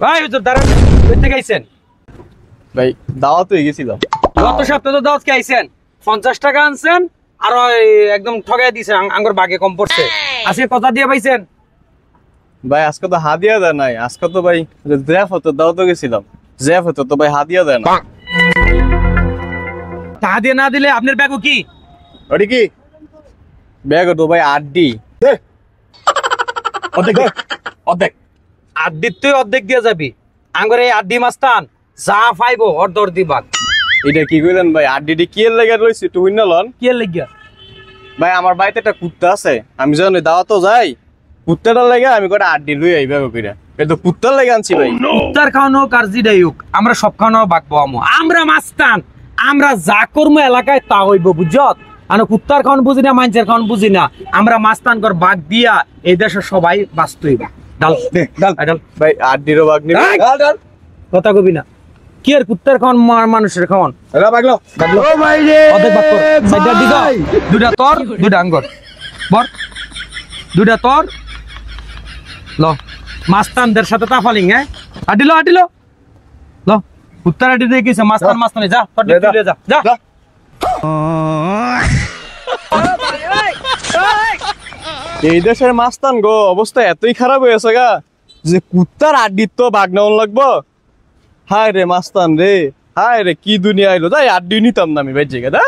ভাই হুজুর দাঁড়ান, কই থেকে আইছেন? ভাই দাওয়াত হয়ে গেছিলাম। গত সপ্তাহে তো দাওয়াত কে আইছেন, 50 টাকা আনছেন আর ওই একদম ঠগাই দিছেন, আঙ্গুর বাগে কম পড়ছে। আজকে কথা দিয়ে পাইছেন? ভাই আজকে তো হাদিয়া দেয় নাই, আজকে তো ভাই জ্যাফ হতো দাওয়াতে গেছিলাম, জ্যাফ হতো তো ভাই হাদিয়া দেয় না। টাকা দিয়ে না দিলে আপনার ব্যাগও কি? ওটি কি ব্যাগ তো ভাই আড্ডি অর্ধেক আড্ডির তুই অর্ধেক দিয়ে যাবি, আঙ্গুর এই আড্ডি মাস্তান যা পাইবো অর্ধর দিবাক। এটা কি কইলেন ভাই? আড্ডিটি কি এর লেগে রইছে একটু হইনা লন। কি এর লাগিয়া? ভাই আমার বাড়িতে একটা কুত্তা আছে, আমি যখন ওই দাওয়াতও যাই কুত্তাটার লেগে আমি কটা আড্ডি লই আই ব্যাগ কইরা, এটা তো কুত্তার লেগে আনছি ভাই। কুত্তার খাওয়ানো হোক আর জিডাই হোক, আমরা সব খাওয়ানো বাগবো আমো, আমরা মাস্তান, আমরা যা করবো এলাকায় তা হইব বুঝত। আর কুত্তার খাওয়ান বুঝি না, মানুষের খাওয়ান বুঝি না, আমরা মাস্তান কর বাগ দিয়া এই দেশের সবাই বাঁচতে হইব। ডাল ডাল ডাল ভাই আড্ডিরও বাগ নিবে। ডাল ডাল কথা কবি না, কি আর কুত্তার খাওয়ান মানুষের খাওয়ান। এলা বাগলো বাগলো ও ভাই রে অর্ধেক বাগ কর, সাইডটা দিগা দুইটা তোর দুইটা আঙ্গর বর, দুইটা তোর ল। মাস্তানদের সাথে তাফালিং হ্যাঁ, আডিলো আডিলো ল। কুত্তার আডি দিয়ে গেছে মাস্তান মাস্তানে, যা তোর দিকে যা যা। এই দেশের মাস্তান গো অবস্থা এতই খারাপ হয়েছে গা যে কুত্তার আড্ডির তো বাগ নেওয়ান লাগবো। হায় রে মাস্তান রে, হায় রে কি দুনিয়া আইলো, তাই আড্ডি নিতাম না আমি ভাই জায়গা দা।